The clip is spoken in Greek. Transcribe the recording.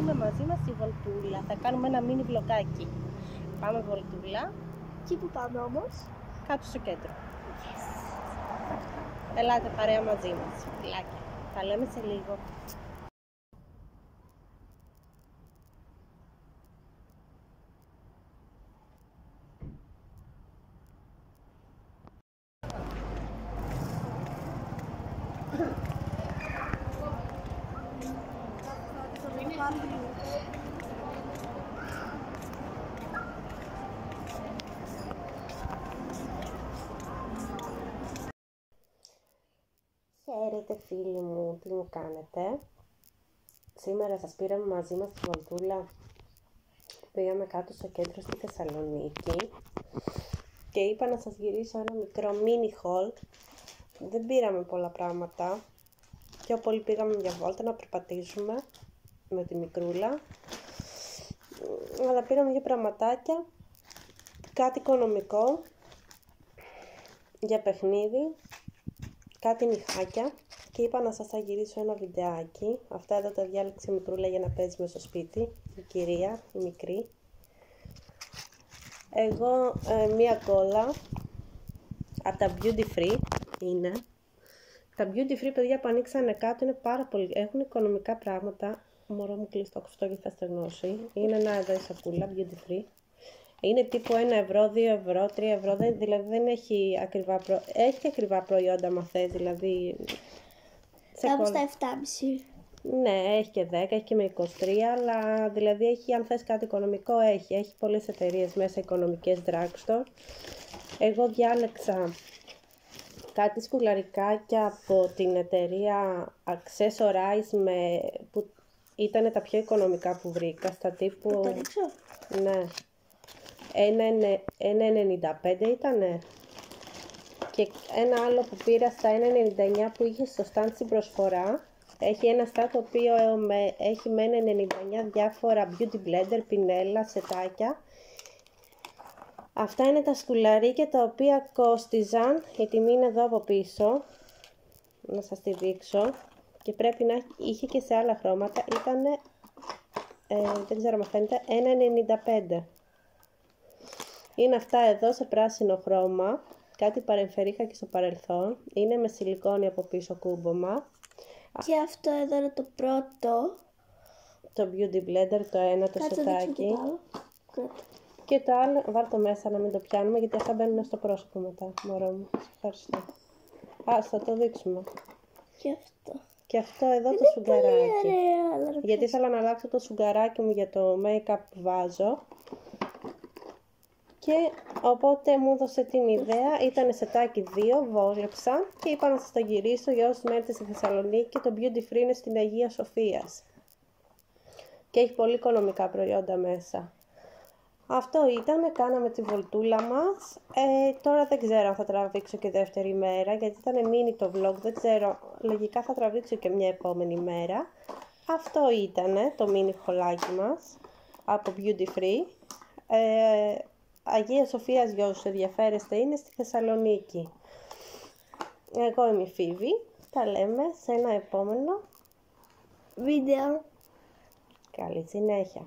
έχουμε μαζί μας τη βολτούλα. Θα κάνουμε ένα μίνι βλογάκι. Πάμε βολτούλα. Εκεί που πάμε όμως? Κάτω στο κέντρο. Ελάτε παρέα μαζί μας. Φιλάκια. Τα λέμε σε λίγο. Χαίρετε φίλοι μου, τι μου κάνετε? Σήμερα σας πήραμε μαζί μας τη βολτούλα. Πήγαμε κάτω στο κέντρο στη Θεσσαλονίκη και είπα να σας γυρίσω ένα μικρό mini haul. Δεν πήραμε πολλά πράγματα. Πιο πολύ πήγαμε μια βόλτα να περπατήσουμε με τη μικρούλα, αλλά πήραμε δύο πραγματάκια, κάτι οικονομικό για παιχνίδι, κάτι νυχάκια και είπα να σας γυρίσω ένα βιντεάκι. Αυτά εδώ τα διάλεξε η μικρούλα για να παίζει μες στο σπίτι, η κυρία, η μικρή. Εγώ μία κόλλα από τα Beauty Free είναι. Τα Beauty Free, παιδιά, που ανοίξανε κάτω, είναι πάρα πολύ, έχουν οικονομικά πράγματα. Μωρό μου κλείσει το αυτό και θα στεγνώσει. Είναι ένα εδώ η σακούλα, Beauty Free. Είναι τύπου 1 ευρώ, 2 ευρώ, 3 ευρώ, δηλαδή δεν έχει ακριβά, έχει ακριβά προϊόντα μα θες, δηλαδή... Κάπου στα 7,5. Ναι, έχει και 10, έχει και με 23, αλλά δηλαδή έχει, αν θες κάτι οικονομικό, έχει πολλές εταιρείες μέσα, οικονομικές drugstore. Εγώ διάλεξα κάτι σκουλαρικάκια από την εταιρεία Accessorize που ήταν τα πιο οικονομικά που βρήκα, στα τύπου... Το δείξω? Ναι. 1,95 ήτανε. Και ένα άλλο που πήρα στα 1,99 που είχε στο stand στην προσφορά. Έχει ένα stand το οποίο έχει με 1,99 διάφορα beauty blender, πινέλα, σετάκια. Αυτά είναι τα σκουλαρίκια τα οποία κόστιζαν, η τιμή είναι εδώ από πίσω, να σας τη δείξω, και πρέπει να είχε και σε άλλα χρώματα, ήτανε, δεν ξέρω αν φαίνεται, 1,95. Είναι αυτά εδώ σε πράσινο χρώμα, κάτι παρεμφερή είχα και στο παρελθόν, είναι με σιλικόνη από πίσω κούμπομα. Και αυτό εδώ είναι το πρώτο. Το beauty blender, το ένα, το σετάκι. Και το άλλο, βάλ' το μέσα να μην το πιάνουμε, γιατί αυτά μπαίνουν στο πρόσωπο μετά, μωρό μου. Ευχαριστώ. Ας θα το δείξουμε. Και αυτό. Και αυτό εδώ το σουγκαράκι. Γιατί ήθελα να αλλάξω το σουγκαράκι μου για το make-up που βάζω. Και οπότε μου έδωσε την ιδέα, ήταν σετάκι 2, βόλεψα και είπα να σας το γυρίσω για όσους μένετε στη Θεσσαλονίκη και το Beauty Free είναι στην Αγία Σοφίας. Και έχει πολύ οικονομικά προϊόντα μέσα. Αυτό ήταν, κάναμε τη βολτούλα μας. Τώρα δεν ξέρω αν θα τραβήξω και δεύτερη μέρα, γιατί ήταν mini το vlog, δεν ξέρω, λογικά θα τραβήξω και μια επόμενη μέρα. Αυτό ήταν το mini χολάκι μας από Beauty Free. Αγία Σοφίας, για όσους ενδιαφέρεστε, είναι στη Θεσσαλονίκη. Εγώ είμαι η Φίβη, τα λέμε σε ένα επόμενο βίντεο. Καλή συνέχεια.